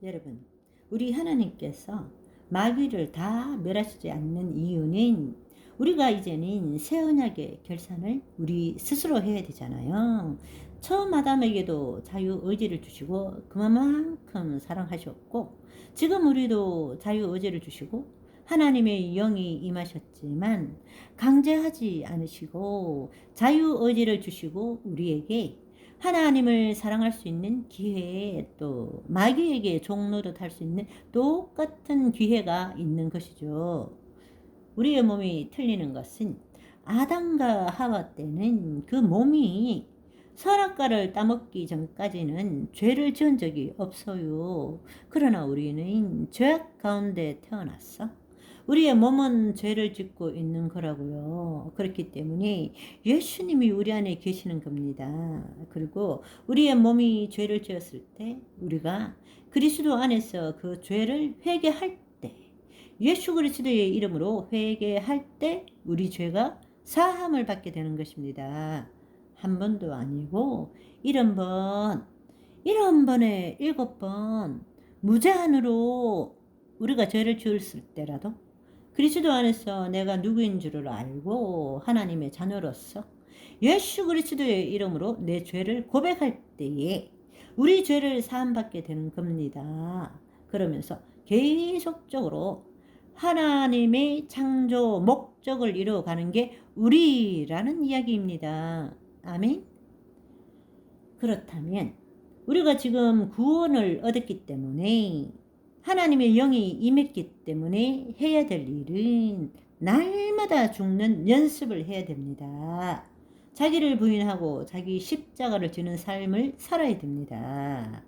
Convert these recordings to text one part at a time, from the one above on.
여러분, 우리 하나님께서 마귀를 다 멸하시지 않는 이유는 우리가 이제는 새 언약의 결산을 우리 스스로 해야 되잖아요. 처음 아담에게도 자유의지를 주시고 그만큼 사랑하셨고, 지금 우리도 자유의지를 주시고 하나님의 영이 임하셨지만 강제하지 않으시고 자유의지를 주시고 우리에게 하나님을 사랑할 수 있는 기회, 또 마귀에게 종노릇 할 수 있는 똑같은 기회가 있는 것이죠. 우리의 몸이 틀리는 것은 아담과 하와 때는 그 몸이 선악과를 따먹기 전까지는 죄를 지은 적이 없어요. 그러나 우리는 죄악 가운데 태어났어. 우리의 몸은 죄를 짓고 있는 거라고요. 그렇기 때문에 예수님이 우리 안에 계시는 겁니다. 그리고 우리의 몸이 죄를 지었을 때 우리가 그리스도 안에서 그 죄를 회개할 때, 예수 그리스도의 이름으로 회개할 때 우리 죄가 사함을 받게 되는 것입니다. 한 번도 아니고 70번, 70번에 7번 무제한으로 우리가 죄를 지었을 때라도 그리스도 안에서 내가 누구인 줄을 알고 하나님의 자녀로서 예수 그리스도의 이름으로 내 죄를 고백할 때에 우리 죄를 사함받게 되는 겁니다. 그러면서 계속적으로 하나님의 창조 목적을 이루어가는 게 우리라는 이야기입니다. 아멘. 그렇다면 우리가 지금 구원을 얻었기 때문에, 하나님의 영이 임했기 때문에 해야 될 일은 날마다 죽는 연습을 해야 됩니다. 자기를 부인하고 자기 십자가를 지는 삶을 살아야 됩니다.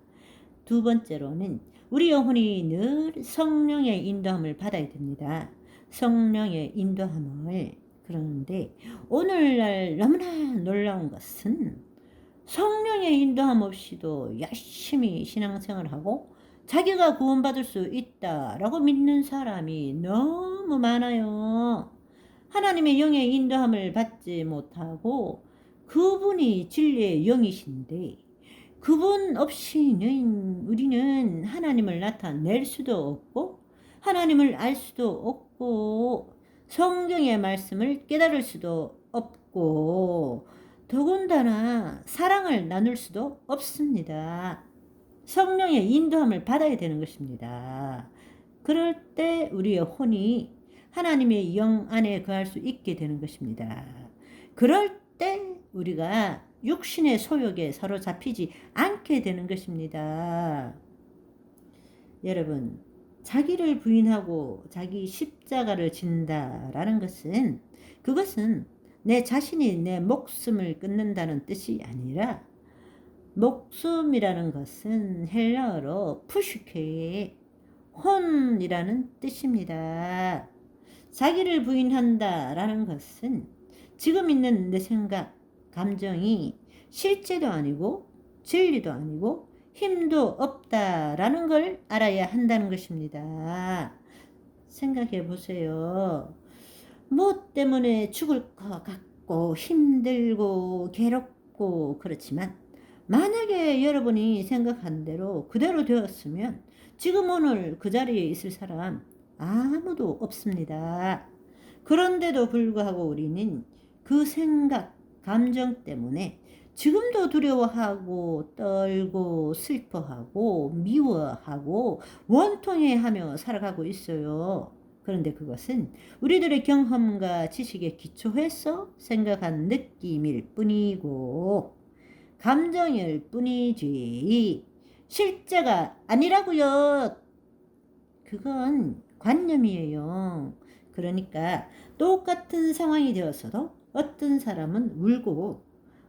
두 번째로는 우리 영혼이 늘 성령의 인도함을 받아야 됩니다. 성령의 인도함을. 그러는데 오늘날 너무나 놀라운 것은 성령의 인도함 없이도 열심히 신앙생활을 하고 자기가 구원받을 수 있다라고 믿는 사람이 너무 많아요. 하나님의 영의 인도함을 받지 못하고 그분이 진리의 영이신데 그분 없이는 우리는 하나님을 나타낼 수도 없고 하나님을 알 수도 없고 성경의 말씀을 깨달을 수도 없고 더군다나 사랑을 나눌 수도 없습니다. 성령의 인도함을 받아야 되는 것입니다. 그럴 때 우리의 혼이 하나님의 영 안에 거할 수 있게 되는 것입니다. 그럴 때 우리가 육신의 소욕에 사로잡히지 않게 되는 것입니다. 여러분, 자기를 부인하고 자기 십자가를 진다라는 것은, 그것은 내 자신이 내 목숨을 끊는다는 뜻이 아니라, 목숨이라는 것은 헬라어로 푸시케의 혼이라는 뜻입니다. 자기를 부인한다라는 것은 지금 있는 내 생각, 감정이 실제도 아니고 진리도 아니고 힘도 없다라는 걸 알아야 한다는 것입니다. 생각해 보세요. 뭐 때문에 죽을 것 같고 힘들고 괴롭고 그렇지만 만약에 여러분이 생각한 대로 그대로 되었으면 지금 오늘 그 자리에 있을 사람 아무도 없습니다. 그런데도 불구하고 우리는 그 생각, 감정 때문에 지금도 두려워하고 떨고 슬퍼하고 미워하고 원통해하며 살아가고 있어요. 그런데 그것은 우리들의 경험과 지식에 기초해서 생각한 느낌일 뿐이고 감정일 뿐이지 실제가 아니라고요. 그건 관념이에요. 그러니까 똑같은 상황이 되었어도 어떤 사람은 울고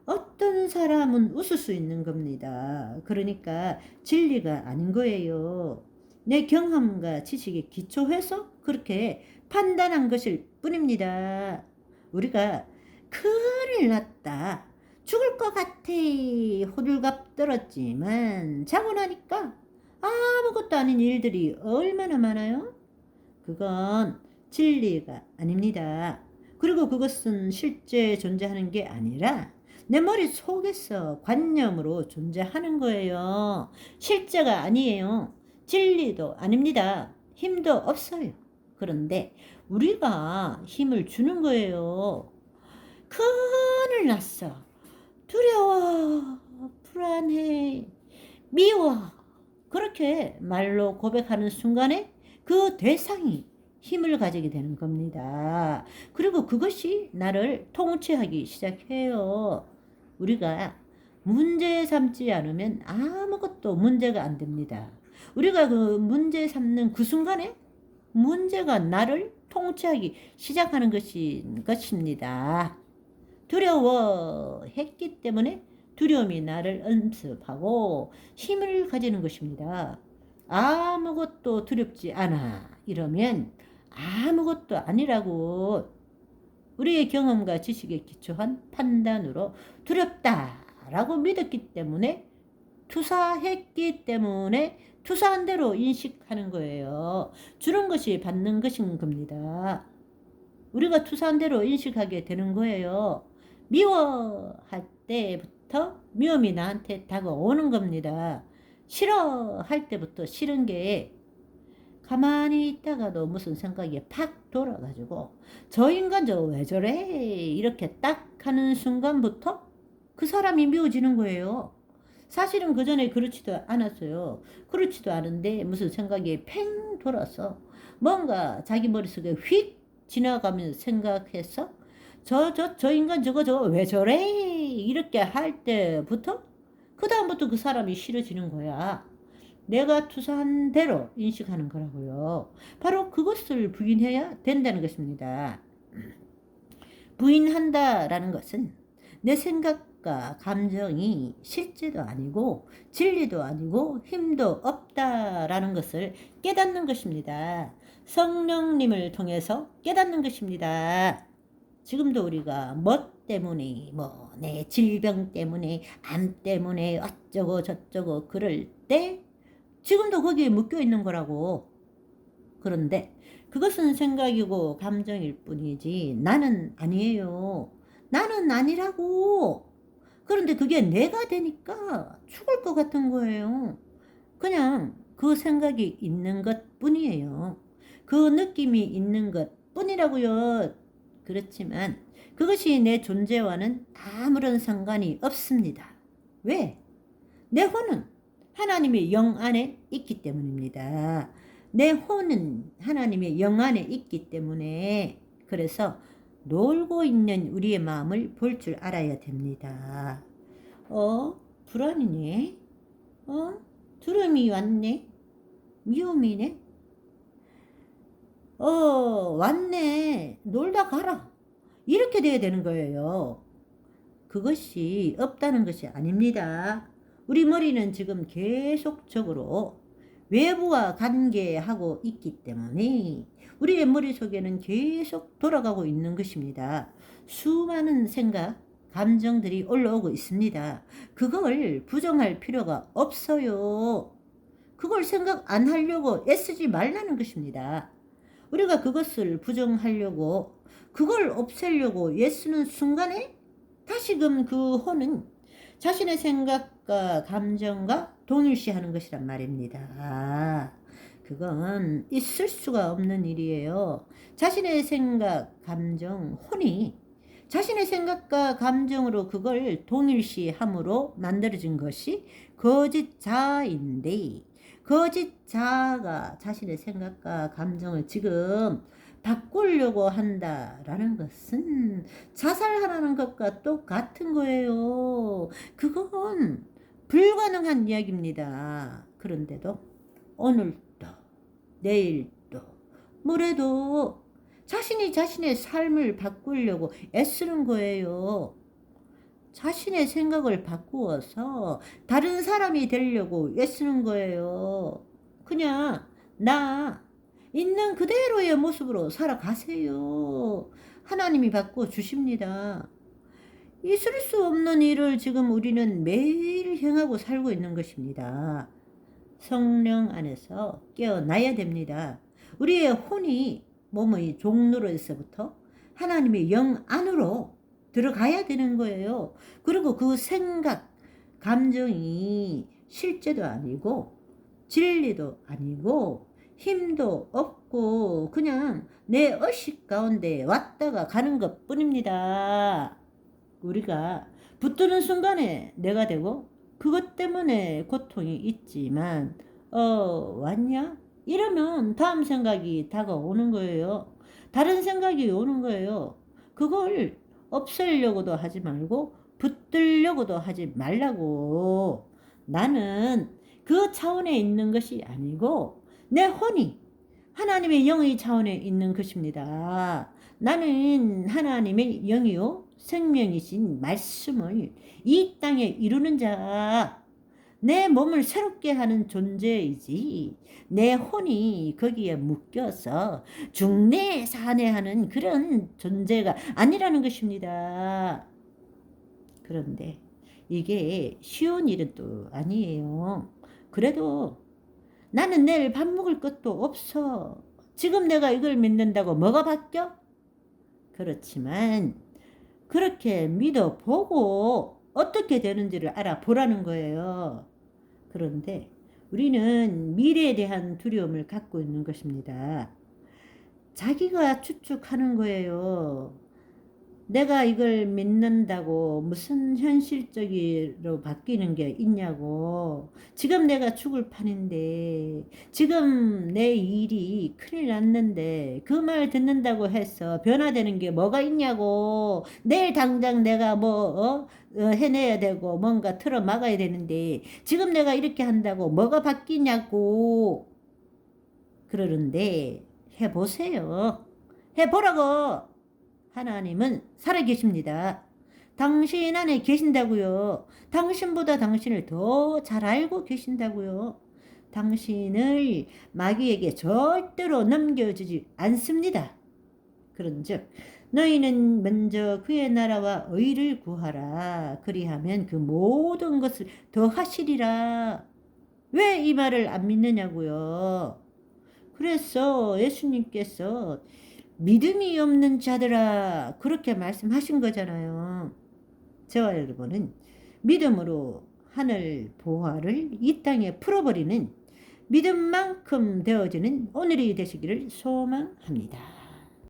어떤 사람은 웃을 수 있는 겁니다. 그러니까 진리가 아닌 거예요. 내 경험과 지식에 기초해서 그렇게 판단한 것일 뿐입니다. 우리가 큰일 났다, 죽을 것 같아, 호들갑 떨었지만 자고 나니까 아무것도 아닌 일들이 얼마나 많아요? 그건 진리가 아닙니다. 그리고 그것은 실제 존재하는 게 아니라 내 머릿속에서 관념으로 존재하는 거예요. 실제가 아니에요. 진리도 아닙니다. 힘도 없어요. 그런데 우리가 힘을 주는 거예요. 큰일 났어. 두려워. 불안해. 미워. 그렇게 말로 고백하는 순간에 그 대상이 힘을 가지게 되는 겁니다. 그리고 그것이 나를 통치하기 시작해요. 우리가 문제 삼지 않으면 아무것도 문제가 안 됩니다. 우리가 그 문제 삼는 그 순간에 문제가 나를 통치하기 시작하는 것입니다. 두려워했기 때문에 두려움이 나를 엄습하고 힘을 가지는 것입니다. 아무것도 두렵지 않아. 이러면 아무것도 아니라고 우리의 경험과 지식에 기초한 판단으로 두렵다라고 믿었기 때문에 투사했기 때문에 투사한 대로 인식하는 거예요. 주는 것이 받는 것인 겁니다. 우리가 투사한 대로 인식하게 되는 거예요. 미워할 때부터 미움이 나한테 다가오는 겁니다. 싫어할 때부터 싫은 게 가만히 있다가도 무슨 생각이 팍 돌아가지고 저 인간 저 왜 저래 이렇게 딱 하는 순간부터 그 사람이 미워지는 거예요. 사실은 그 전에 그렇지도 않았어요. 그렇지도 않은데 무슨 생각이 팽 돌아서 뭔가 자기 머릿속에 휙 지나가면서 생각해서 저 인간 저거 왜 저래 이렇게 할 때부터 그 다음부터 그 사람이 싫어지는 거야. 내가 투사한 대로 인식하는 거라고요. 바로 그것을 부인해야 된다는 것입니다. 부인한다라는 것은 내 생각과 감정이 실제도 아니고 진리도 아니고 힘도 없다라는 것을 깨닫는 것입니다. 성령님을 통해서 깨닫는 것입니다. 지금도 우리가 뭐 때문에 내 질병 때문에 암 때문에 어쩌고 저쩌고 그럴 때 지금도 거기에 묶여 있는 거라고. 그런데 그것은 생각이고 감정일 뿐이지 나는 아니에요. 나는 아니라고. 그런데 그게 내가 되니까 죽을 것 같은 거예요. 그냥 그 생각이 있는 것 뿐이에요. 그 느낌이 있는 것 뿐이라고요. 그렇지만 그것이 내 존재와는 아무런 상관이 없습니다. 왜? 내 혼은 하나님의 영 안에 있기 때문입니다. 내 혼은 하나님의 영 안에 있기 때문에 그래서 놀고 있는 우리의 마음을 볼 줄 알아야 됩니다. 불안이네. 두려움이 왔네. 미움이네. 왔네. 놀다 가라. 이렇게 돼야 되는 거예요. 그것이 없다는 것이 아닙니다. 우리 머리는 지금 계속적으로 외부와 관계하고 있기 때문에 우리의 머릿속에는 계속 돌아가고 있는 것입니다. 수많은 생각, 감정들이 올라오고 있습니다. 그걸 부정할 필요가 없어요. 그걸 생각 안 하려고 애쓰지 말라는 것입니다. 우리가 그것을 부정하려고 그걸 없애려고 애쓰는 순간에 다시금 그 혼은 자신의 생각과 감정과 동일시하는 것이란 말입니다. 그건 있을 수가 없는 일이에요. 자신의 생각, 감정, 혼이 자신의 생각과 감정으로 그걸 동일시함으로 만들어진 것이 거짓 자아인데 거짓 자아가 자신의 생각과 감정을 지금 바꾸려고 한다라는 것은 자살하라는 것과 똑같은 거예요. 그건 불가능한 이야기입니다. 그런데도 오늘도 내일도 모레도 자신이 자신의 삶을 바꾸려고 애쓰는 거예요. 자신의 생각을 바꾸어서 다른 사람이 되려고 애쓰는 거예요. 그냥 나 있는 그대로의 모습으로 살아가세요. 하나님이 바꿔주십니다. 있을 수 없는 일을 지금 우리는 매일 행하고 살고 있는 것입니다. 성령 안에서 깨어나야 됩니다. 우리의 혼이 몸의 종로로서부터 하나님의 영 안으로 들어가야 되는 거예요. 그리고 그 생각, 감정이 실제도 아니고 진리도 아니고 힘도 없고 그냥 내 의식 가운데 왔다가 가는 것 뿐입니다. 우리가 붙드는 순간에 내가 되고 그것 때문에 고통이 있지만 왔냐? 이러면 다음 생각이 다가오는 거예요. 다른 생각이 오는 거예요. 그걸 없애려고도 하지 말고 붙들려고도 하지 말라고. 나는 그 차원에 있는 것이 아니고 내 혼이 하나님의 영의 차원에 있는 것입니다. 나는 하나님의 영이요 생명이신 말씀을 이 땅에 이루는 자, 내 몸을 새롭게 하는 존재이지 내 혼이 거기에 묶여서 중내사내하는 그런 존재가 아니라는 것입니다. 그런데 이게 쉬운 일은 또 아니에요. 그래도 나는 내일 밥 먹을 것도 없어. 지금 내가 이걸 믿는다고 뭐가 바뀌어? 그렇지만 그렇게 믿어보고 어떻게 되는지를 알아보라는 거예요. 그런데 우리는 미래에 대한 두려움을 갖고 있는 것입니다. 자기가 추측하는 거예요. 내가 이걸 믿는다고 무슨 현실적으로 바뀌는 게 있냐고. 지금 내가 죽을 판인데, 지금 내 일이 큰일 났는데, 그 말 듣는다고 해서 변화되는 게 뭐가 있냐고. 내일 당장 내가 해내야 되고, 뭔가 틀어 막아야 되는데, 지금 내가 이렇게 한다고 뭐가 바뀌냐고. 그러는데, 해보세요. 해보라고. 하나님은 살아계십니다. 당신 안에 계신다고요. 당신보다 당신을 더 잘 알고 계신다고요. 당신을 마귀에게 절대로 넘겨주지 않습니다. 그런즉 너희는 먼저 그의 나라와 의를 구하라. 그리하면 그 모든 것을 더하시리라. 왜 이 말을 안 믿느냐고요. 그래서 예수님께서 믿음이 없는 자들아 그렇게 말씀하신 거잖아요. 저와 여러분은 믿음으로 하늘 보화를 이 땅에 풀어버리는 믿음만큼 되어지는 오늘이 되시기를 소망합니다.